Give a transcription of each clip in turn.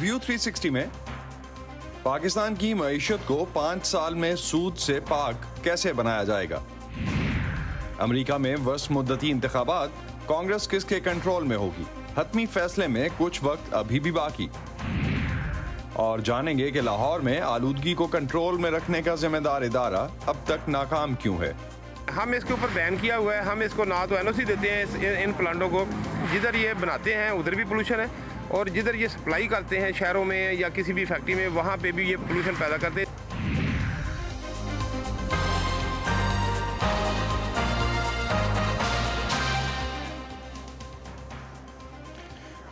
View 360 में पाकिस्तान की मईशत को 5 साल में सूद से पाक कैसे बनाया जाएगा। अमेरिका में वस्त मुद्दती इंतखाबात, कांग्रेस किसके कंट्रोल में होगी, हतमी फैसले में कुछ वक्त अभी भी बाकी। और जानेंगे कि लाहौर में आलूदगी को कंट्रोल में रखने का जिम्मेदार इदारा अब तक नाकाम क्यों है। हम इसके ऊपर बैन किया हुआ है, हम इसको ना तो एनओसी देते हैं इन प्लांटों को, जिधर ये बनाते हैं उधर भी पोल्यूशन है, और जिधर ये सप्लाई करते हैं शहरों में या किसी भी फैक्ट्री में वहाँ पे भी ये पोल्यूशन पैदा करते हैं।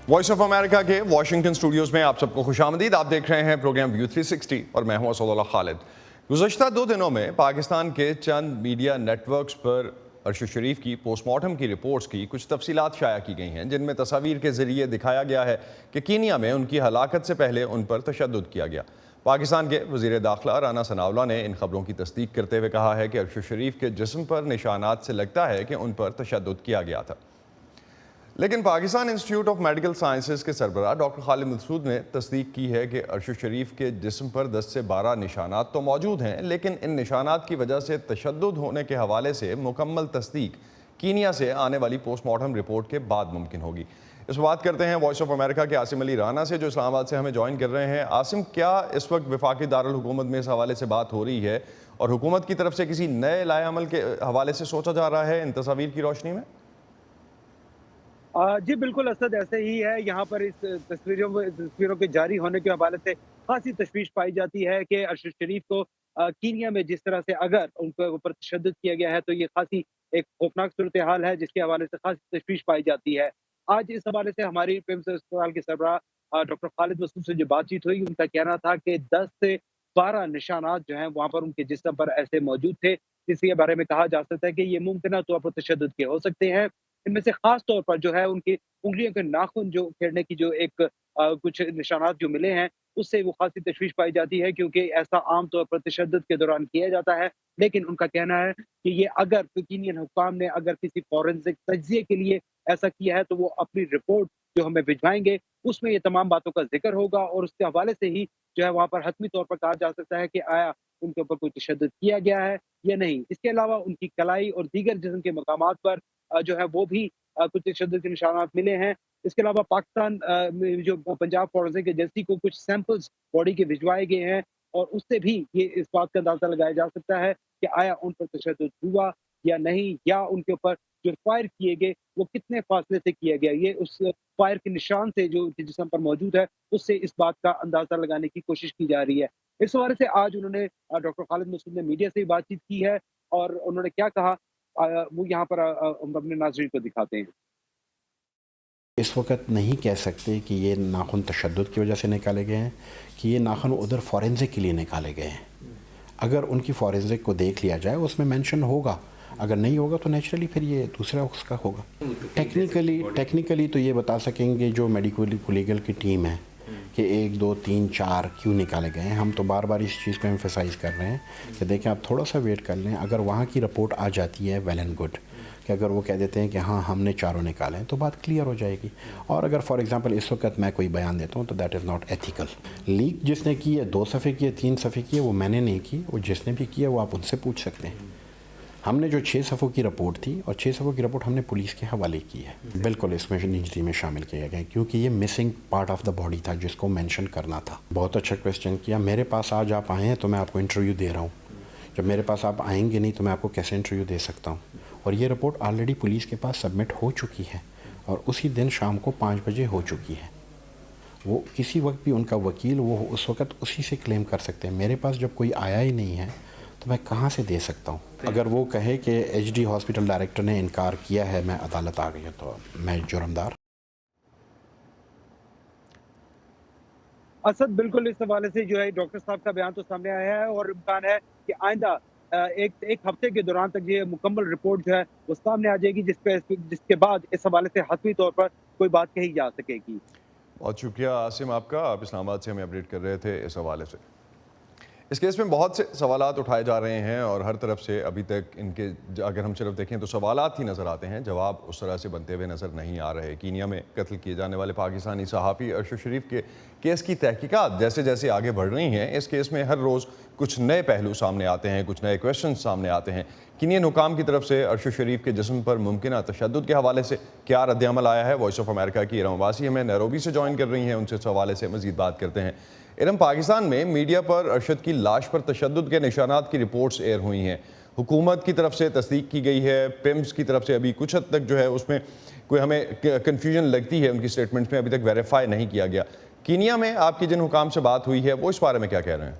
वॉइस ऑफ अमेरिका के वॉशिंगटन स्टूडियोज में आप सबको खुशामदीद। आप देख रहे हैं प्रोग्राम व्यू 360 और मैं हूं असदुल्लाह खालिद। गुज़श्ता 2 दिनों में पाकिस्तान के चंद मीडिया नेटवर्क्स पर अरशद शरीफ की पोस्टमार्टम की रिपोर्ट्स की कुछ तफसीलात शाया की गई हैं, जिनमें तस्वीर के ज़रिए दिखाया गया है कि कीनिया में उनकी हलाकत से पहले उन पर तशद्दुद किया गया। पाकिस्तान के वज़ीर दाखिला राना सनाउल्लाह ने इन खबरों की तस्दीक करते हुए कहा है कि अरशद शरीफ के जिस्म पर निशानात से लगता है कि उन पर तशद्दुद किया गया था। लेकिन Pakistan institute of medical sciences के सरबराह डॉक्टर खालिद मसूद ने तस्दीक की है कि अरशद शरीफ के जिस्म पर 10 से 12 निशानात तो मौजूद हैं, लेकिन इन निशानात की वजह से तशद्दुद होने के हवाले से मुकम्मल तस्दीक कीनिया से आने वाली पोस्टमार्टम रिपोर्ट के बाद मुमकिन होगी। इस पर बात करते हैं वॉइस ऑफ अमेरिका के आसिम अली राना से, जो इस्लामाबाद से हमें ज्वाइन कर रहे हैं। आसिम, क्या इस वक्त वफाकी दारुल हुकूमत में इस हवाले से बात हो रही है और हुकूमत की तरफ से किसी नए लाए अमल के हवाले से सोचा जा रहा है इन तस्वीर की रोशनी में? जी बिल्कुल असद, ऐसे ही है। यहाँ पर इस तस्वीरों के जारी होने के हवाले से खासी तशवीश पाई जाती है कि अरशद शरीफ को कीनिया में जिस तरह से अगर उनके ऊपर तशद्दुद किया गया है तो ये खासी एक खौफनाक सूरत हाल है, जिसके हवाले से खासी तशवीश पाई जाती है। आज इस हवाले से हमारी पिम्स अस्पताल के सरबराह डॉक्टर खालिद मसूद से जो बातचीत हुई, उनका कहना था कि 10 से 12 निशानात जो हैं वहाँ पर उनके जिस्म पर ऐसे मौजूद थे, जिसके बारे में कहा जा सकता है कि ये मुमकिन तौर पर तशद्दुद के हो सकते हैं। इनमें से खास तौर पर जो है उनकी उंगलियों के नाखून जो खेड़ने की जो एक कुछ निशानात जो मिले हैं, उससे वो खासी तशवीश पाई जाती है, क्योंकि ऐसा आम तौर पर तशद्दुद के दौरान किया जाता है। लेकिन उनका कहना है कि ये अगर कीनियन हुक्काम ने अगर किसी फॉरेंसिक तज्जिए के लिए ऐसा किया है तो वो अपनी रिपोर्ट जो हमें भिजवाएंगे, उसमें ये तमाम बातों का जिक्र होगा और उसके हवाले से ही जो है वहाँ पर हतमी तौर पर कहा जा सकता है कि आया उनके ऊपर कोई तशद्दुद किया गया है या नहीं। इसके अलावा उनकी कलाई और दीगर जिस्म के मकामात पर जो है वो भी कुछ तशद्दुद के निशानात मिले हैं। इसके अलावा पाकिस्तान में जो पंजाब फॉरेंसिक एजेंसी को कुछ सैंपल्स बॉडी के भिजवाए गए हैं और उससे भी ये इस बात का अंदाजा लगाया जा सकता है कि आया उन पर तशद्दुद हुआ या नहीं, या उनके ऊपर जो फायर किए गए वो कितने फासले से किया गया। ये उस फायर के निशान से जो उनके जिस्म पर मौजूद है, उससे इस बात का अंदाजा लगाने की कोशिश की जा रही है। इस हवाले से आज उन्होंने डॉक्टर खालिद मसूद ने मीडिया से बातचीत की है और उन्होंने क्या कहा वो यहाँ पर हम अपने नाज़रीन को दिखाते हैं। इस वक्त नहीं कह सकते कि ये नाखून तशद्दुद की वजह से निकाले गए हैं कि ये नाखून उधर फॉरेंसिक के लिए निकाले गए हैं। अगर उनकी फॉरेंसिक को देख लिया जाए उसमें मेंशन होगा, अगर नहीं होगा तो नेचुरली फिर ये दूसरा उसका होगा। टेक्निकली तो ये बता सकेंगे जो मेडिकल लीगल की टीम है कि 1, 2, 3, 4 क्यों निकाले गए हैं। हम तो बार बार इस चीज़ को एम्फेसाइज कर रहे हैं कि देखें आप थोड़ा सा वेट कर लें। अगर वहाँ की रिपोर्ट आ जाती है वेल एंड गुड, कि अगर वो कह देते हैं कि हाँ हमने चारों निकाले हैं, तो बात क्लियर हो जाएगी। और अगर फॉर एग्जांपल इस वक्त मैं कोई बयान देता हूँ तो that is not ethical. Leak जिसने की है 2 सफ़े की है, 3 सफ़े की है, वो मैंने नहीं की, वो जिसने भी किया वो आप उनसे पूछ सकते हैं। हमने जो 6 सफ़ों की रिपोर्ट थी और 6 सफ़ों की रिपोर्ट हमने पुलिस के हवाले की है, बिल्कुल इसमें निजरी में शामिल किया गया, क्योंकि ये missing part of the body था जिसको मेंशन करना था। बहुत अच्छा क्वेश्चन किया। मेरे पास आज आप आए हैं तो मैं आपको इंटरव्यू दे रहा हूँ, जब मेरे पास आप आएंगे नहीं तो मैं आपको कैसे इंटरव्यू दे सकता हूँ। और ये रिपोर्ट ऑलरेडी पुलिस के पास सबमिट हो चुकी है और उसी दिन शाम को 5 बजे हो चुकी है। वो किसी वक्त भी उनका वकील वो उस वक्त उसी से क्लेम कर सकते हैं। मेरे पास जब कोई आया ही नहीं है तो मैं कहाँ से दे सकता हूँ। अगर वो कहे कि HD हॉस्पिटल डायरेक्टर ने इनकार किया है, मैं अदालत आ गई हूँ, तो मैं जुर्मदार। असद, बिल्कुल इस हवाले से जो है डॉक्टर साहब का बयान तो सामने आया है और इम्कान है कि आइंदा एक हफ्ते के दौरान तक ये मुकम्मल रिपोर्ट जो है वो सामने आ जाएगी, जिसके बाद इस हवाले से हतमी तौर पर कोई बात कही जा सकेगी। बहुत शुक्रिया आसिम आपका, आप इस्लामाबाद से हमें अपडेट कर रहे थे इस हवाले से। اس کیس میں بہت سے سوالات اٹھائے جا رہے ہیں اور ہر طرف سے ابھی تک ان کے اگر ہم صرف دیکھیں تو سوالات ہی نظر آتے ہیں، جواب اس طرح سے بنتے ہوئے نظر نہیں آ رہے۔ کینیا میں قتل کیے جانے والے پاکستانی صحافی ارشد شریف کے کیس کی تحقیقات جیسے جیسے آگے بڑھ رہی ہیں، اس کیس میں ہر روز کچھ نئے پہلو سامنے آتے ہیں، کچھ نئے کویشچنز سامنے آتے ہیں۔ کینین حکام کی طرف سے ارشد شریف کے جسم پر ممکنہ تشدد کے حوالے سے کیا رد عمل آیا ہے؟ وائس آف امریکہ کی ارم عباسی ہمیں نیروبی سے جوائن کر رہی ہیں، ان سے اس حوالے سے مزید بات کرتے ہیں۔ ارم، پاکستان میں میڈیا پر ارشد کی لاش پر تشدد کے نشانات کی رپورٹس ایئر ہوئی ہیں، حکومت کی طرف سے تصدیق کی گئی ہے، پیمز کی طرف سے ابھی کچھ حد تک جو ہے اس میں کوئی ہمیں کنفیوژن لگتی ہے، ان کی سٹیٹمنٹس میں ابھی تک ویریفائی نہیں کیا گیا۔ کینیا میں آپ کی جن حکام سے بات ہوئی ہے وہ اس بارے میں کیا کہہ رہے ہیں؟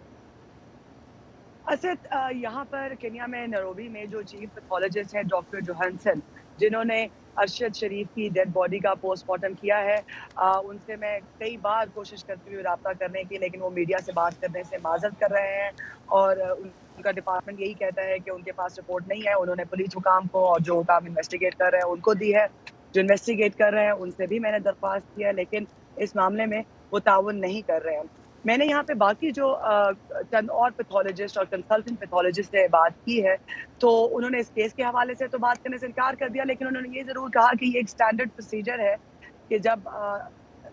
اسد، یہاں پر کینیا میں نیروبی میں جو چیف پیتھولوجسٹ ہیں ڈاکٹر جوہنسن، جنہوں نے ارشد شریف کی ڈیڈ باڈی کا پوسٹ مارٹم کیا ہے، ان سے میں کئی بار کوشش کرتی ہوئی رابطہ کرنے کی، لیکن وہ میڈیا سے بات کرنے سے معذرت کر رہے ہیں اور ان کا ڈپارٹمنٹ یہی کہتا ہے کہ ان کے پاس رپورٹ نہیں ہے۔ انہوں نے پولیس حکام کو اور جو حکام انویسٹیگیٹ کر رہے ہیں ان کو دی ہے، جو انویسٹیگیٹ کر رہے ہیں ان سے بھی میں نے درخواست کی ہے، لیکن اس معاملے میں وہ تعاون نہیں کر رہے ہیں۔ میں نے یہاں پہ باقی جو چند اور پیتھولوجسٹ اور کنسلٹنٹ پیتھولوجسٹ سے بات کی ہے، تو انہوں نے اس کیس کے حوالے سے تو بات کرنے سے انکار کر دیا، لیکن انہوں نے یہ ضرور کہا کہ یہ ایک سٹینڈرڈ پروسیجر ہے کہ جب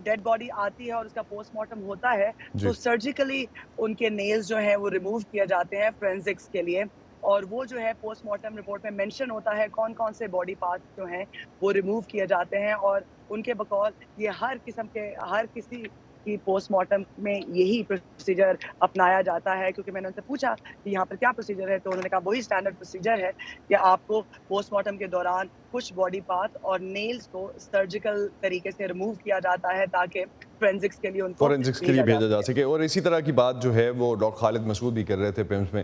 ڈیڈ باڈی آتی ہے اور اس کا پوسٹ مارٹم ہوتا ہے تو سرجیکلی ان کے نیلز جو ہیں وہ ریموو کیا جاتے ہیں فورینزکس کے لیے، اور وہ جو ہے پوسٹ مارٹم رپورٹ میں مینشن ہوتا ہے کون کون سے باڈی پارٹس جو ہیں وہ ریموو کیے جاتے ہیں، اور ان کے بقول یہ ہر کسی کی پوسٹ مارٹم میں یہی پروسیجر اپنایا جاتا ہے۔ کیونکہ میں نے ان سے پوچھا کہ یہاں پر کیا پروسیجر ہے، تو انہوں نے کہا وہی سٹینڈرڈ پروسیجر ہے کہ آپ کو پوسٹ مارٹم کے دوران کچھ باڈی پارٹ اور نیلز کو سرجیکل طریقے سے ریموو کیا جاتا ہے تاکہ فورینزکس کے لیے ان کو بھیجا جا سکے۔ اور اسی طرح کی بات جو ہے وہ ڈاکٹر خالد مسعود بھی کر رہے تھے پیمز میں۔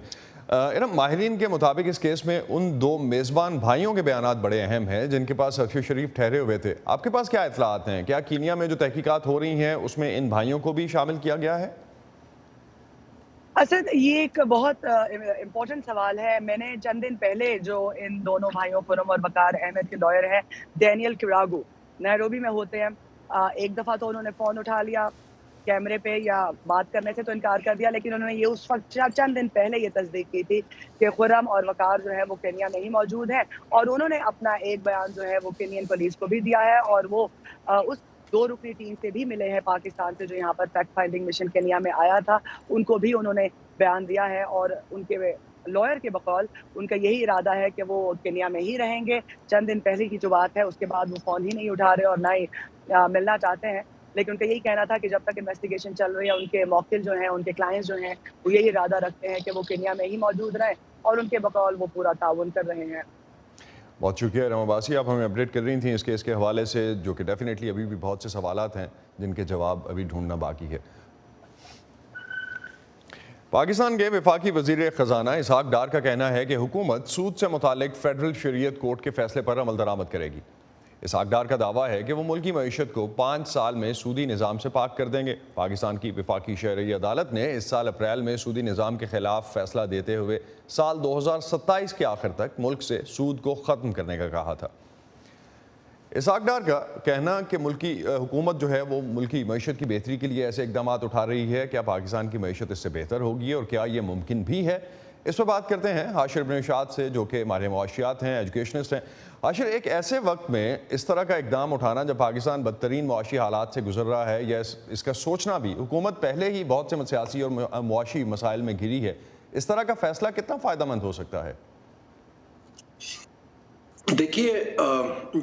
ماہرین کے مطابق اس کیس میں ان دو میزبان بھائیوں کے بیانات بڑے اہم ہیں جن کے پاس ارشد شریف ٹھہرے ہوئے تھے۔ آپ کے پاس کیا اطلاعات ہیں؟ کیا کینیا میں جو تحقیقات ہو رہی ہیں اس میں ان بھائیوں کو بھی شامل کیا گیا ہے؟ اسد، یہ ایک بہت امپورٹنٹ سوال ہے۔ میں نے چند دن پہلے جو ان دونوں بھائیوں خرم اور وقار احمد کے لائر ہیں ڈینیل کراگو، نیروبی میں ہوتے ہیں، ایک دفعہ تو انہوں نے فون اٹھا لیا کیمرے پہ یا بات کرنے سے تو انکار کر دیا، لیکن انہوں نے یہ اس وقت چند دن پہلے یہ تصدیق کی تھی کہ خرم اور وقار جو ہے وہ کینیا میں ہی موجود ہیں، اور انہوں نے اپنا ایک بیان جو ہے وہ کینین پولیس کو بھی دیا ہے، اور وہ اس 2 رکنی ٹیم سے بھی ملے ہیں پاکستان سے جو یہاں پر فیکٹ فائنڈنگ مشن کینیا میں آیا تھا، ان کو بھی انہوں نے بیان دیا ہے، اور ان کے لائر کے بقول ان کا یہی ارادہ ہے کہ وہ کینیا میں ہی رہیں گے۔ چند دن پہلے کی جو بات ہے اس کے بعد وہ فون ہی نہیں اٹھا رہے اور نہ ہی ملنا چاہتے ہیں، لیکن ان کا یہی کہنا تھا کہ جب تک انویسٹیگیشن چل رہی ہے ان کے موکل جو ہیں، ان کے کلائنٹس جو ہیں، وہ یہی ارادہ رکھتے ہیں کہ وہ کینیا میں ہی موجود رہیں، اور ان کے بقول وہ پورا تعاون کر رہے ہیں۔ بہت شکریہ ارم عباسی، آپ ہمیں اپڈیٹ کر رہی تھیں اس کیس کے حوالے سے، جو کہ ڈیفینیٹلی ابھی بھی بہت سے سوالات ہیں جن کے جواب ابھی ڈھونڈنا باقی ہے۔ پاکستان کے وفاقی وزیر خزانہ اسحاق ڈار کا کہنا ہے کہ حکومت سود سے متعلق فیڈرل شریعت کورٹ کے فیصلے پر عمل درآمد کرے گی۔ اسحاق ڈار کا دعویٰ ہے کہ وہ ملکی معیشت کو 5 سال میں سودی نظام سے پاک کر دیں گے۔ پاکستان کی وفاقی شرعی عدالت نے اس سال اپریل میں سودی نظام کے خلاف فیصلہ دیتے ہوئے سال 2027 کے آخر تک ملک سے سود کو ختم کرنے کا کہا تھا۔ اسحاق ڈار کا کہنا کہ ملکی حکومت جو ہے وہ ملکی معیشت کی بہتری کے لیے ایسے اقدامات اٹھا رہی ہے، کیا پاکستان کی معیشت اس سے بہتر ہوگی اور کیا یہ ممکن بھی ہے؟ اس پر بات کرتے ہیں حاشر بن اشاد سے، جو کہ ماہر معاشیات ہیں، ایجوکیشنسٹ ہیں۔ حاشر، ایک ایسے وقت میں اس طرح کا اقدام اٹھانا جب پاکستان بدترین معاشی حالات سے گزر رہا ہے، یا اس کا سوچنا بھی، حکومت پہلے ہی بہت سے سیاسی اور معاشی مسائل میں گھری ہے، اس طرح کا فیصلہ کتنا فائدہ مند ہو سکتا ہے؟ دیکھیے،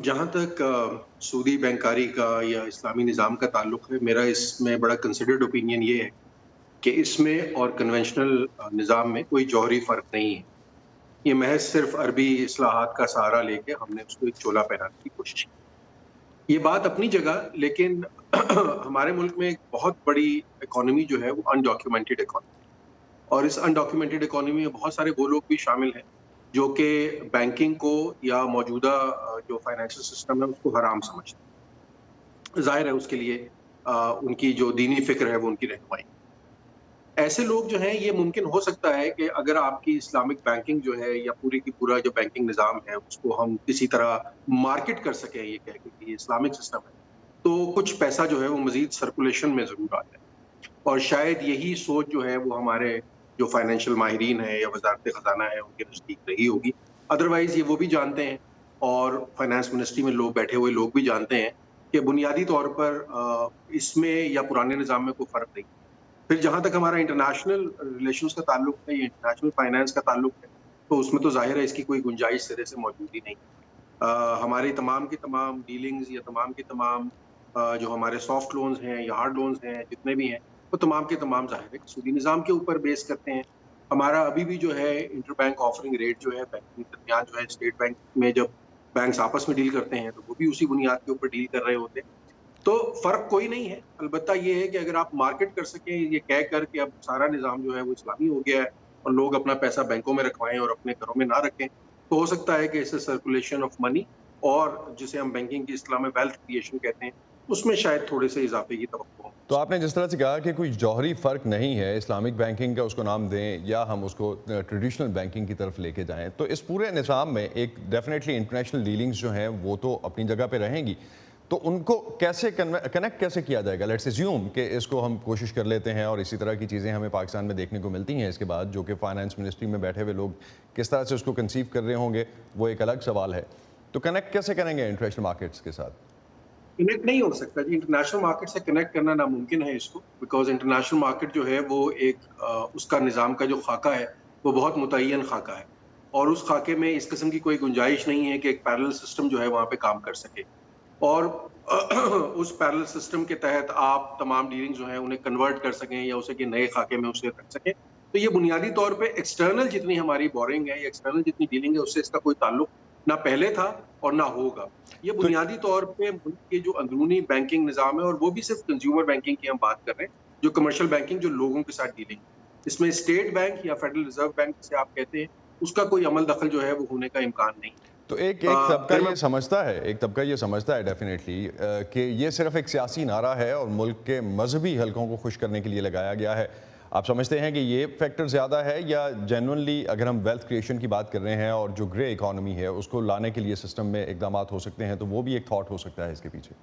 جہاں تک سودی بینکاری کا یا اسلامی نظام کا تعلق ہے، میرا اس میں بڑا کنسیڈرڈ اوپینین یہ ہے کہ اس میں اور کنونشنل نظام میں کوئی جوہری فرق نہیں ہے۔ یہ محض صرف عربی اصلاحات کا سہارا لے کے ہم نے اس کو ایک چولا پہنانے کی کوشش کی۔ یہ بات اپنی جگہ، لیکن ہمارے ملک میں ایک بہت بڑی اکانومی جو ہے وہ انڈاکیومنٹڈ اکانومی، اور اس انڈاکیومنٹڈ اکانومی میں بہت سارے وہ لوگ بھی شامل ہیں جو کہ بینکنگ کو یا موجودہ جو فائنینشل سسٹم ہے اس کو حرام سمجھتے ہیں۔ ظاہر ہے اس کے لیے ان کی جو دینی فکر ہے وہ ان کی رہنمائی۔ ایسے لوگ جو ہیں، یہ ممکن ہو سکتا ہے کہ اگر آپ کی اسلامک بینکنگ جو ہے یا پوری کی پورا جو بینکنگ نظام ہے اس کو ہم کسی طرح مارکیٹ کر سکیں، یہ کہہ کے کہ یہ اسلامک سسٹم ہے، تو کچھ پیسہ جو ہے وہ مزید سرکولیشن میں ضرور آتا ہے، اور شاید یہی سوچ جو ہے وہ ہمارے जो फाइनेंशियल माहिरीन हैं या वजारत ख़जाना है उनके नज़दीक रही होगी। अदरवाइज़ ये वो भी जानते हैं और फाइनेंस मिनिस्ट्री में लोग बैठे हुए लोग भी जानते हैं कि बुनियादी तौर पर इसमें या पुराने निज़ाम में कोई फ़र्क नहीं। फिर जहाँ तक हमारा इंटरनेशनल रिलेशंस का ताल्लुक है या इंटरनेशनल फाइनेंस का ताल्लुक है, तो उसमें तो ज़ाहिर है इसकी कोई गुंजाइश सिरे से मौजूद ही नहीं। हमारी तमाम की तमाम डीलिंग्स या तमाम की तमाम जो हमारे सॉफ्ट लोन्स हैं या हार्ड लोन्स हैं जितने भी हैं, वो तमाम के तमाम ज़ाहिर है सूदी निज़ाम के ऊपर बेस करते हैं। हमारा अभी भी जो है इंटर बैंक ऑफरिंग रेट जो है बैंकिंग के दरमियान जो है स्टेट बैंक में जब बैंक्स आपस में डील करते हैं तो वो भी उसी बुनियाद के ऊपर डील कर रहे होते हैं। तो फ़र्क कोई नहीं है, अलबत्ता ये है कि अगर आप मार्केट कर सकें ये कह कर कि अब सारा निज़ाम जो है वो इस्लामी हो गया है और लोग अपना पैसा बैंकों में रखवाएं और अपने घरों में ना रखें, तो हो सकता है कि इससे सर्कुलेशन ऑफ मनी और जिसे हम बैंकिंग की इस्लाम में वेल्थ क्रिएशन कहते हैं उसमें शायद थोड़े से इजाफे की तवक्को हो। तो आपने जिस तरह से कहा कि कोई जौहरी फ़र्क नहीं है, इस्लामिक बैंकिंग का उसको नाम दें या हम उसको ट्रेडिशनल बैंकिंग की तरफ लेके जाएं, तो इस पूरे निज़ाम में एक डेफिनेटली इंटरनेशनल डीलिंग्स जो हैं वो तो अपनी जगह पे रहेंगी, तो उनको कैसे कनेक्ट कैसे किया जाएगा? लेट्स अज्यूम कि इसको हम कोशिश कर लेते हैं और इसी तरह की चीज़ें हमें पाकिस्तान में देखने को मिलती हैं इसके बाद, जो कि फाइनेंस मिनिस्ट्री में बैठे हुए लोग किस तरह से उसको कंसीव कर रहे होंगे वो एक अलग सवाल है। तो कनेक्ट कैसे करेंगे इंटरनेशनल मार्केट्स के साथ? कनेक्ट नहीं हो सकता जी, इंटरनेशनल मार्केट से कनेक्ट करना नामुमकिन है इसको, बिकॉज इंटरनेशनल मार्केट जो है वो एक उसका निज़ाम का जो खाका है वो बहुत मुतय्यन खाका है और उस खाके में इस किस्म की कोई गुंजाइश नहीं है कि एक पैरेलल सिस्टम जो है वहाँ पे काम कर सके और उस पैरेलल सिस्टम के तहत आप तमाम डीलिंग जो है उन्हें कन्वर्ट कर सकें या उसे कि नए खाके में उसे रख सकें। तो ये बुनियादी तौर पे एक्सटर्नल जितनी हमारी बोरिंग है या एक्सटर्नल जितनी डीलिंग है उससे इसका कोई ताल्लुक ना पहले था और ना होगा। ये बुनियादी तौर पे मुल्क के जो अंदरूनी बैंकिंग निज़ाम है और वो भी सिर्फ कंज्यूमर बैंकिंग की हम बात कर रहे हैं, जो कमर्शियल बैंकिंग जो लोगों के साथ डीलिंग, इसमें स्टेट बैंक या फेडरल रिजर्व बैंक जिसे आप कहते हैं उसका कोई अमल दखल जो है वो होने का इम्कान नहीं। तो एक तबका ये समझता है डेफिनेटली कि ये सिर्फ एक सियासी नारा है और मुल्क के मजहबी हलकों को खुश करने के लिए लगाया गया है। आप समझते हैं कि ये फैक्टर ज़्यादा है या जेन्युइनली अगर हम वेल्थ क्रिएशन की बात कर रहे हैं और जो ग्रे इकॉनमी है उसको लाने के लिए सिस्टम में इकदाम हो सकते हैं, तो वो भी एक थॉट हो सकता है इसके पीछे?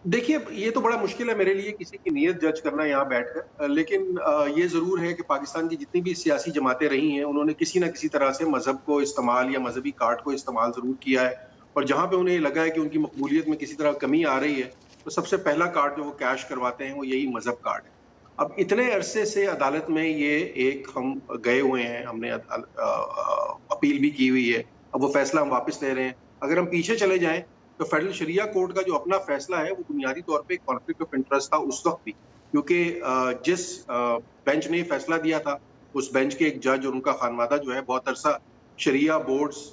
देखिए ये तो बड़ा मुश्किल है मेरे लिए किसी की नीयत जज करना यहाँ बैठकर, लेकिन ये ज़रूर है कि पाकिस्तान की जितनी भी सियासी जमातें रही हैं उन्होंने किसी न किसी तरह से मज़हब को इस्तेमाल या मजहबी कार्ड को इस्तेमाल ज़रूर किया है और जहाँ पे उन्हें लगा है कि उनकी मकबूलियत में किसी तरह कमी आ रही है तो सबसे पहला कार्ड जो वो कैश करवाते हैं वो यही मज़हब कार्ड है। अब इतने अरसे से अदालत में ये एक हम गए हुए हैं, हमने अपील भी की हुई है, अब वो फैसला हम वापस ले रहे हैं। अगर हम पीछे चले जाएं तो फेडरल शरिया कोर्ट का जो अपना फैसला है वो बुनियादी तौर पे कॉन्फ्लिक्ट ऑफ इंटरेस्ट था उस वक्त भी, क्योंकि जिस बेंच ने फैसला दिया था उस बेंच के एक जज और उनका खानवादा जो है बहुत अरसा शरिया बोर्ड्स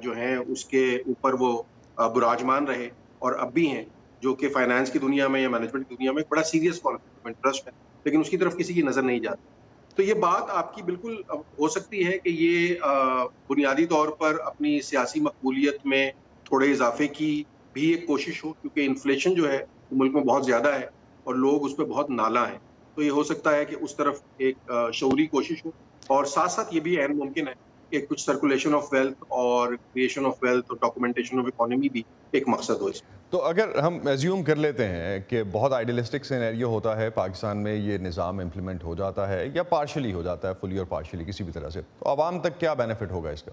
जो हैं उसके ऊपर वो बुराजमान रहे और अब भी हैं, जो कि फाइनेंस की दुनिया में या मैनेजमेंट की दुनिया में एक बड़ा सीरियस कॉन्फ्लिक्ट ऑफ इंटरेस्ट है, लेकिन उसकी तरफ किसी की नज़र नहीं जाती। तो ये बात आपकी बिल्कुल हो सकती है कि ये बुनियादी तौर पर अपनी सियासी मकबूलियत में थोड़े इजाफे की भी एक कोशिश हो, क्योंकि इन्फ्लेशन जो है मुल्क में बहुत ज़्यादा है और लोग उस पर बहुत नाला हैं, तो ये हो सकता है कि उस तरफ एक शऊरी कोशिश हो और साथ साथ ये भी ऐन मुमकिन है कि कुछ सर्कुलेशन ऑफ वेल्थ और क्रिएशन ऑफ वेल्थ और डॉक्यूमेंटेशन ऑफ इकोनॉमी भी एक मकसद हो इसमें। तो अगर हम एज्यूम कर लेते हैं कि बहुत आइडियलिस्टिक सिनेरियो होता है, पाकिस्तान में ये निज़ाम इम्प्लीमेंट हो जाता है या पार्शली हो जाता है, फुली और पार्शली किसी भी तरह से, तो आवाम तक क्या बेनिफिट होगा इसका?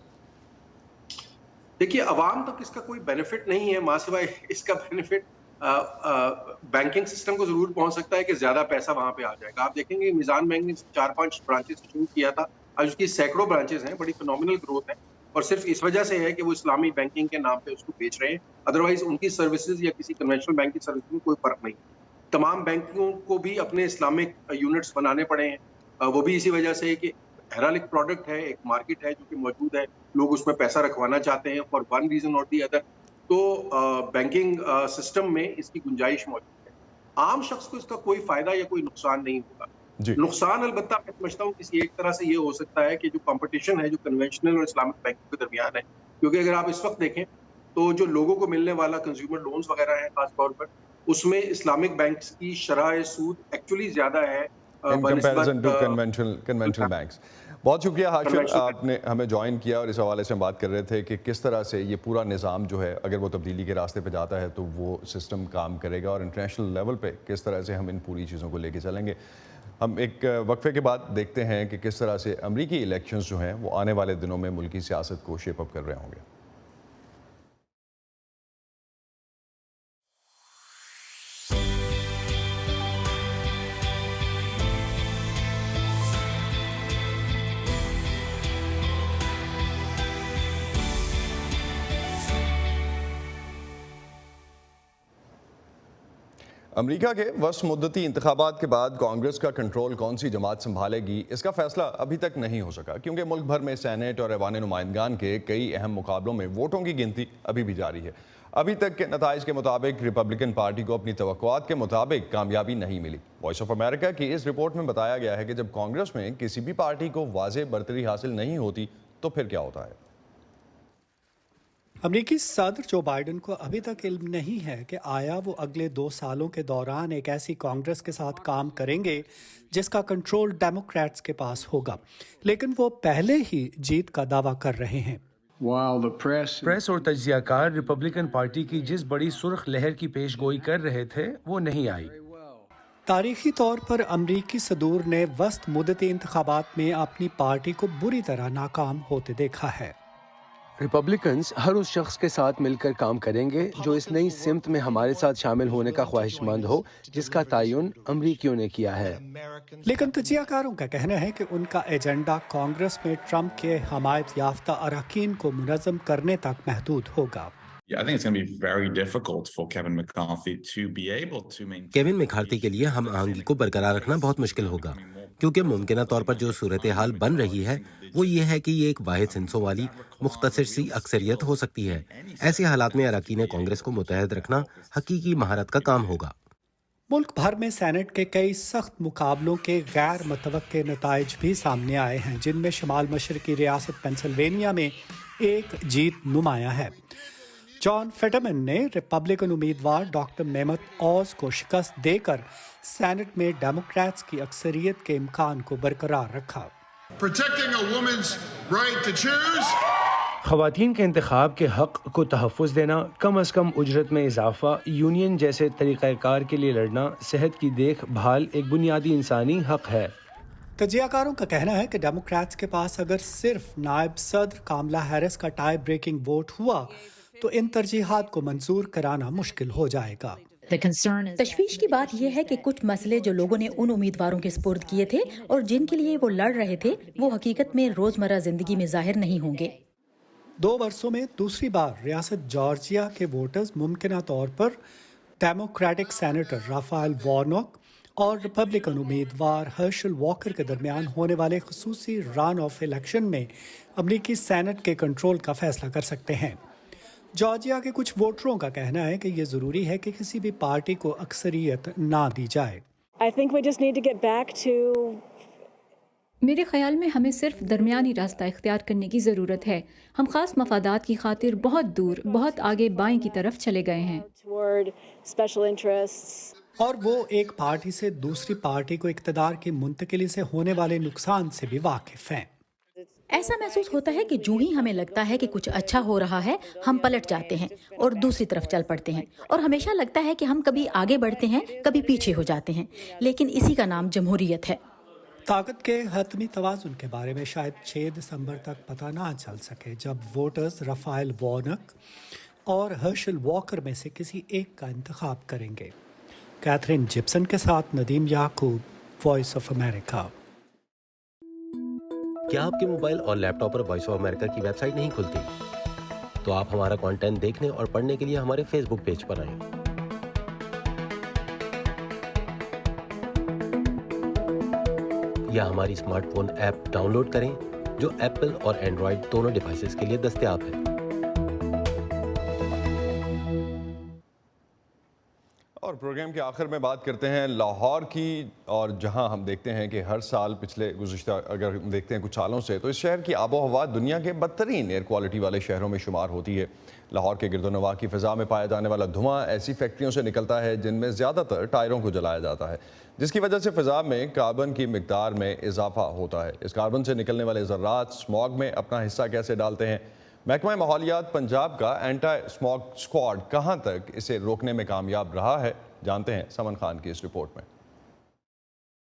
देखिए अवाम तक इसका कोई बेनिफिट नहीं है, मां सिवाय इसका बेनिफिट बैंकिंग सिस्टम को जरूर पहुंच सकता है कि ज्यादा पैसा वहां पे आ जाएगा। आप देखेंगे निज़ाम बैंक ने 4-5 ब्रांचेस शुरू किया था, आज उसकी सैकड़ों ब्रांचेस हैं, बड़ी फिनोमिनल ग्रोथ है और सिर्फ इस वजह से है कि वो इस्लामी बैंकिंग के नाम पे उसको बेच रहे हैं, अदरवाइज उनकी सर्विसेज या किसी कन्वेंशनल बैंक की सर्विस में कोई फर्क नहीं। तमाम बैंकों को भी अपने इस्लामिक यूनिट्स बनाने पड़े हैं, वो भी इसी वजह से कि बहरहाल एक प्रोडक्ट है, एक मार्केट है जो कि मौजूद है, लोग उसमें पैसा रखवाना चाहते हैं फॉर वन रीजन और दी अदर, तो बैंकिंग सिस्टम में इसकी गुंजाइश मौजूद है। आम शख्स को इसका कोई फायदा या कोई नुकसान नहीं होगा। नुकसान अलबत्ता मैं समझता हूँ किसी एक तरह से ये हो सकता है कि जो कंपटीशन है जो कन्वेंशनल और इस्लामिक बैंकों के दरमियान है, क्योंकि अगर आप इस वक्त देखें तो जो लोगों को मिलने वाला कंज्यूमर लोन्स वगैरह है खास तौर पर, उसमें इस्लामिक बैंक्स की शरह सूद एक्चुअली ज्यादा है in comparison to conventional banks। बहुत शुक्रिया हाशिर, आपने हमें ज्वाइन किया और इस हवाले से हम बात कर रहे थे कि किस तरह से ये पूरा निज़ाम जो है अगर वो तब्दीली के रास्ते पे जाता है तो वो सिस्टम काम करेगा और इंटरनेशनल लेवल पे किस तरह से हम इन पूरी चीज़ों को लेके चलेंगे। ہم ایک وقفے کے بعد دیکھتے ہیں کہ کس طرح سے امریکی الیکشنز جو ہیں وہ آنے والے دنوں میں ملکی سیاست کو شیپ اپ کر رہے ہوں گے۔ امریکہ کے وسط مدتی انتخابات کے بعد کانگریس کا کنٹرول کون سی جماعت سنبھالے گی، اس کا فیصلہ ابھی تک نہیں ہو سکا، کیونکہ ملک بھر میں سینیٹ اور ایوان نمائندگان کے کئی اہم مقابلوں میں ووٹوں کی گنتی ابھی بھی جاری ہے۔ ابھی تک کے نتائج کے مطابق ریپبلکن پارٹی کو اپنی توقعات کے مطابق کامیابی نہیں ملی۔ وائس آف امریکہ کی اس رپورٹ میں بتایا گیا ہے کہ جب کانگریس میں کسی بھی پارٹی کو واضح برتری حاصل نہیں ہوتی تو پھر کیا ہوتا ہے۔ امریکی صدر جو بائیڈن کو ابھی تک علم نہیں ہے کہ آیا وہ اگلے 2 سالوں کے دوران ایک ایسی کانگریس کے ساتھ کام کریں گے جس کا کنٹرول ڈیموکریٹس کے پاس ہوگا، لیکن وہ پہلے ہی جیت کا دعویٰ کر رہے ہیں۔ پریس اور تجزیہ کار ریپبلکن پارٹی کی جس بڑی سرخ لہر کی پیش گوئی کر رہے تھے وہ نہیں آئی۔ تاریخی طور پر امریکی صدور نے وسط مدتی انتخابات میں اپنی پارٹی کو بری طرح ناکام ہوتے دیکھا ہے۔ ریپبلکنز ہر اس شخص کے ساتھ مل کر کام کریں گے جو اس نئی سمت میں ہمارے ساتھ شامل ہونے کا خواہش مند ہو جس کا تعین امریکیوں نے کیا ہے۔ لیکن تجزیہ کاروں کا کہنا ہے کہ ان کا ایجنڈا کانگریس میں ٹرمپ کے حمایت یافتہ اراکین کو منظم کرنے تک محدود ہوگا۔ کیون میکارتھی کے لیے ہم آہنگی کو برقرار رکھنا بہت مشکل ہوگا، کیونکہ ممکنہ طور پر جو صورتحال بن رہی ہے وہ یہ ہے کہ یہ ایک واحد سنسوں والی مختصر سی اکثریت ہو سکتی ہے۔ ایسے حالات میں اراکین کانگریس کو متحد رکھنا حقیقی مہارت کا کام ہوگا۔ ملک بھر میں سینٹ کے کئی سخت مقابلوں کے غیر متوقع نتائج بھی سامنے آئے ہیں، جن میں شمال مشرقی ریاست پینسلوینیا میں ایک جیت نمایاں ہے۔ جان فیٹرمن نے ریپبلکن امیدوار ڈاکٹر میمت اوز کو شکست دے کر سینٹ میں ڈیموکریٹس کی اکثریت کے امکان کو برقرار رکھا۔ خواتین کے انتخاب کے حق کو تحفظ دینا، کم از کم اجرت میں اضافہ، یونین جیسے طریقہ کار کے لیے لڑنا، صحت کی دیکھ بھال ایک بنیادی انسانی حق ہے۔ تجزیہ کاروں کا کہنا ہے کہ ڈیموکریٹس کے پاس اگر صرف نائب صدر کاملا ہیرس کا ٹائی بریکنگ ووٹ ہوا تو ان ترجیحات کو منظور کرانا مشکل ہو جائے گا۔ تشویش کی بات یہ ہے کہ کچھ مسئلے جو لوگوں نے ان امیدواروں کے سپرد کیے تھے اور جن کے لیے وہ لڑ رہے تھے وہ حقیقت میں روزمرہ زندگی میں ظاہر نہیں ہوں گے۔ 2 برسوں میں دوسری بار ریاست جارجیا کے ووٹرز ممکنہ طور پر ڈیموکریٹک سینیٹر رافائل وارنوک اور ریپبلکن امیدوار ہرشل واکر کے درمیان ہونے والے خصوصی رن آف الیکشن میں امریکی سینٹ کے کنٹرول کا فیصلہ کر سکتے ہیں۔ جارجیا کے کچھ ووٹروں کا کہنا ہے کہ یہ ضروری ہے کہ کسی بھی پارٹی کو اکثریت نہ دی جائے۔ میرے خیال میں ہمیں صرف درمیانی راستہ اختیار کرنے کی ضرورت ہے۔ ہم خاص مفادات کی خاطر بہت دور، بہت آگے بائیں کی طرف چلے گئے ہیں۔ اور وہ ایک پارٹی سے دوسری پارٹی کو اقتدار کی منتقلی سے ہونے والے نقصان سے بھی واقف ہیں۔ ایسا محسوس ہوتا ہے کہ جو ہی ہمیں لگتا ہے کہ کچھ اچھا ہو رہا ہے ہم پلٹ جاتے ہیں اور دوسری طرف چل پڑتے ہیں، اور ہمیشہ لگتا ہے کہ ہم کبھی آگے بڑھتے ہیں کبھی پیچھے ہو جاتے ہیں، لیکن اسی کا نام جمہوریت ہے۔ طاقت کے حتمی توازن کے بارے میں شاید 6 دسمبر تک پتہ نہ چل سکے جب ووٹرز رافائل وارنک اور ہرشل واکر میں سے کسی ایک کا انتخاب کریں گے۔ کیتھرین جپسن کے ساتھ Nadeem Yaqoob, Voice of America. کیا آپ کے موبائل اور لیپ ٹاپ پر وائس آف امریکہ کی ویب سائٹ نہیں کھلتی؟ تو آپ ہمارا کانٹینٹ دیکھنے اور پڑھنے کے لیے ہمارے فیس بک پیج پر آئیں۔ یا ہماری smart phone app download کریں جو ایپل اور اینڈرائیڈ دونوں ڈیوائسز کے لیے دستیاب ہے۔ اور پروگرام کے آخر میں بات کرتے ہیں لاہور کی، اور جہاں ہم دیکھتے ہیں کہ ہر سال پچھلے گزشتہ اگر ہم دیکھتے ہیں کچھ سالوں سے تو اس شہر کی آب و ہوا دنیا کے بدترین ایئر کوالٹی والے شہروں میں شمار ہوتی ہے۔ لاہور کے گرد و نواح کی فضا میں پایا جانے والا دھواں ایسی فیکٹریوں سے نکلتا ہے جن میں زیادہ تر ٹائروں کو جلایا جاتا ہے، جس کی وجہ سے فضا میں کاربن کی مقدار میں اضافہ ہوتا ہے۔ اس کاربن سے نکلنے والے ذرات اسموگ میں اپنا حصہ کیسے ڈالتے ہیں؟ محکمہ ماحولیات پنجاب کا اینٹی اسموگ اسکواڈ کہاں تک اسے روکنے میں کامیاب رہا ہے؟ جانتے ہیں سمن خان کی اس رپورٹ میں۔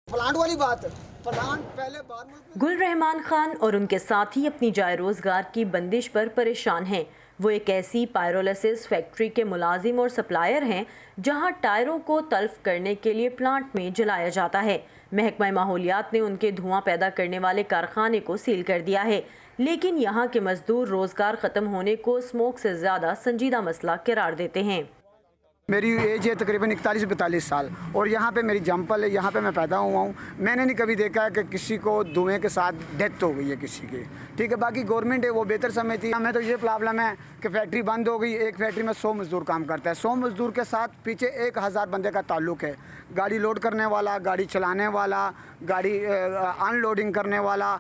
प्लांट वाली बात है, प्लांट पहले बाद में। गुल रहमान खान और उनके साथी अपनी जाए रोजगार की बंदिश पर परेशान हैं। वो एक ऐसी पायरोलिसिस फैक्ट्री के मुलाजिम और सप्लायर हैं जहां टायरों को तल्फ करने के लिए प्लांट में जलाया जाता है। महकमा माहौलियात ने उनके धुआं पैदा करने वाले कारखाने को सील कर दिया है, लेकिन यहाँ के मजदूर रोजगार ख़त्म होने को स्मोक से ज़्यादा संजीदा मसला करार देते हैं। मेरी एज है तकरीबन 41-42 साल और यहाँ पे मेरी जंपल है, यहाँ पे मैं पैदा हुआ हूँ। मैंने नहीं कभी देखा है कि किसी को धुएं के साथ डेथ हो गई है किसी की, ठीक है। बाकी गवर्नमेंट है वो बेहतर समझती है। हमें तो ये प्रॉब्लम है कि फैक्ट्री बंद हो गई, एक फैक्ट्री में 100 मजदूर काम करता है, 100 मजदूर के साथ पीछे 1000 बंदे का ताल्लुक है। गाड़ी लोड करने वाला, गाड़ी चलाने वाला, गाड़ी अनलोडिंग करने वाला।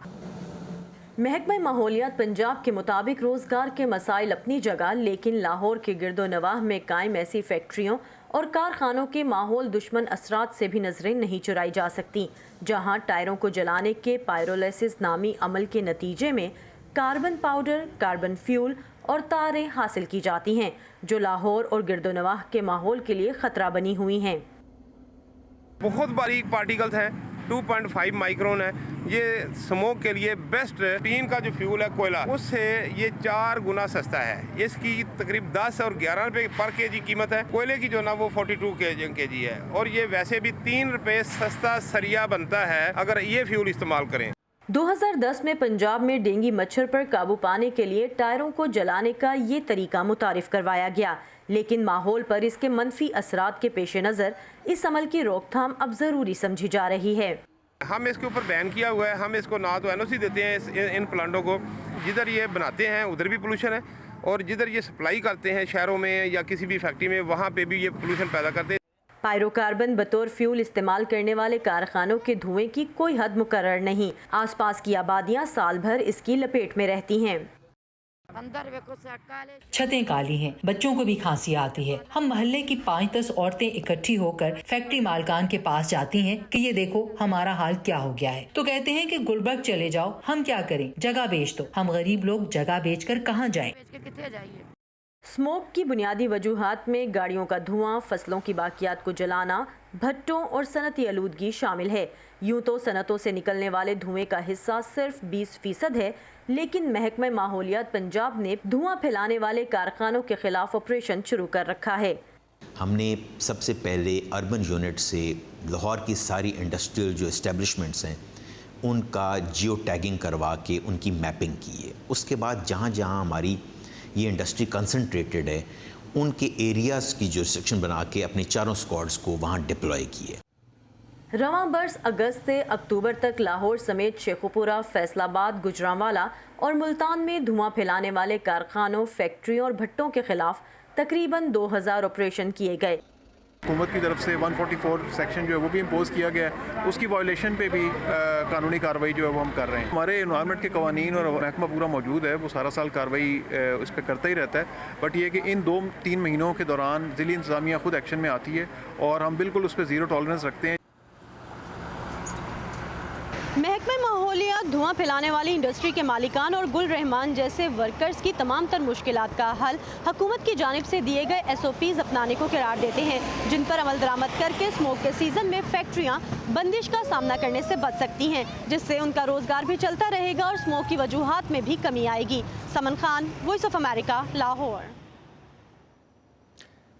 महकमा माहौलियात पंजाब के मुताबिक रोज़गार के मसाइल अपनी जगह, लेकिन लाहौर के गिरदो नवाह में कायम ऐसी फैक्ट्रियों और कारखानों के माहौल दुश्मन असरात से भी नजरें नहीं चुराई जा सकती, जहां टायरों को जलाने के पायरोलिसिस नामी अमल के नतीजे में कार्बन पाउडर, कार्बन फ्यूल और तारें हासिल की जाती हैं, जो लाहौर और गिरदो नवाह के माहौल के लिए ख़तरा बनी हुई हैं। बहुत बारीक पार्टिकल्स हैं, 2.5 माइक्रोन है। ये स्मोक के लिए बेस्ट टीन का जो फ्यूल है कोयला, उससे ये 4 गुना सस्ता है। इसकी तकरीब 10 और 11 रुपए पर केजी कीमत है। कोयले की जो ना वो 42 केजी है, और ये वैसे भी 3 रुपए सस्ता सरिया बनता है अगर ये फ्यूल इस्तेमाल करें। 2010 में पंजाब में डेंगू मच्छर पर काबू पाने के लिए टायरों को जलाने का ये तरीका मुतारिफ करवाया गया, लेकिन माहौल पर इसके मनफी असरात के पेश नज़र इस अमल की रोकथाम अब ज़रूरी समझी जा रही है। हम इसके ऊपर बैन किया हुआ है। हम इसको ना तो एनओसी देते हैं इन प्लांटों को, जिधर ये बनाते हैं उधर भी पोल्यूशन है, और जिधर ये सप्लाई करते हैं शहरों में या किसी भी फैक्ट्री में, वहाँ पे भी ये पोल्यूशन पैदा करते हैं। पायरोकार्बन बतौर फ्यूल इस्तेमाल करने वाले कारखानों के धुएं की कोई हद मुकर्रर नहीं। आसपास की आबादियां साल भर इसकी लपेट में रहती हैं। छतें काली हैं, बच्चों को भी खांसी आती है। हम मोहल्ले की 5-10 औरतें इकट्ठी होकर फैक्ट्री मालकान के पास जाती हैं कि ये देखो हमारा हाल क्या हो गया है। तो कहते हैं कि गुलबर्ग चले जाओ, हम क्या करें, जगह बेच दो। हम गरीब लोग जगह बेचकर कहाँ जाएं? स्मोक की बुनियादी वजूहात में गाड़ियों का धुआं, फसलों की बाकियात को जलाना, भट्टों और सनती आलूदगी शामिल है। यूं तो सनतों से निकलने वाले धुएं का हिस्सा सिर्फ 20% है, लेकिन महकमा माहौलियात पंजाब ने धुआं फैलाने वाले कारखानों के खिलाफ ऑपरेशन शुरू कर रखा है। हमने सबसे पहले अर्बन यूनिट से लाहौर की सारी इंडस्ट्रियल जो एस्टेब्लिशमेंट्स हैं उनका जियो टैगिंग करवा के उनकी मैपिंग की है। उसके बाद जहाँ जहाँ हमारी ये इंडस्ट्री कंसंट्रेटेड है, उनके एरियाज़ की जो सेक्शन बना के अपने चारों स्क्वाड्स को वहाँ डिप्लॉय किए। रवां बरस अगस्त से अक्टूबर तक लाहौर समेत शेखुपुरा, फैसलाबाद, गुजरांवाला और मुल्तान में धुआं फैलाने वाले कारखानों, फैक्ट्रियों और भट्टों के खिलाफ तकरीबन 2000 ऑपरेशन किए गए। हुकूमत की तरफ से 144 सेक्शन जो है वो भी इम्पोज किया गया है, उसकी वायलेशन पे भी कानूनी कार्रवाई जो है वो हम कर रहे हैं। हमारे एनवायरनमेंट के कवानीन और महकमा पूरा मौजूद है, वो सारा साल कार्रवाई उस पर करता ही रहता है। बट ये कि इन 2-3 महीनों के दौरान ज़िली इंतज़ामिया खुद एक्शन में आती है और हम बिल्कुल उस पर ज़ीरो टॉलरेंस रखते हैं। महकमा माहौलियात धुआं फैलाने वाली इंडस्ट्री के मालिकान और गुल रहमान जैसे वर्कर्स की तमाम तर मुश्किलात का हल हुकूमत की जानिब से दिए गए SOPs अपनाने को करार देते हैं, जिन पर अमल दरामद करके स्मोक के सीज़न में फैक्ट्रियाँ बंदिश का सामना करने से बच सकती हैं, जिससे उनका रोज़गार भी चलता रहेगा और स्मोक की वजूहात में भी कमी आएगी। Saman Khan, Voice of America, Lahore.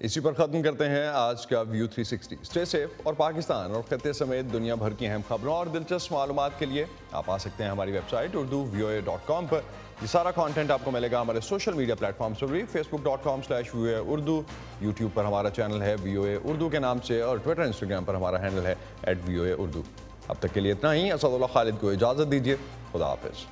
इसी पर ख़त्म करते हैं आज का व्यू 360। स्टे सेफ और पाकिस्तान और खत्ते समेत दुनिया भर की अहम खबरों और दिलचस्प मालूमात के लिए आप आ सकते हैं हमारी वेबसाइट urdu.voa.com पर। ये सारा कंटेंट आपको मिलेगा हमारे सोशल मीडिया प्लेटफॉर्म्स पर भी, facebook.com/VOA Urdu, यूट्यूब पर हमारा चैनल है VOA Urdu के नाम से, और ट्विटर इंस्टाग्राम पर हमारा हैंडल है @VOA Urdu। अब तक के लिए इतना ही। असदुल्लाह खालिद को इजाज़त दीजिए। खुदा हाफिज़।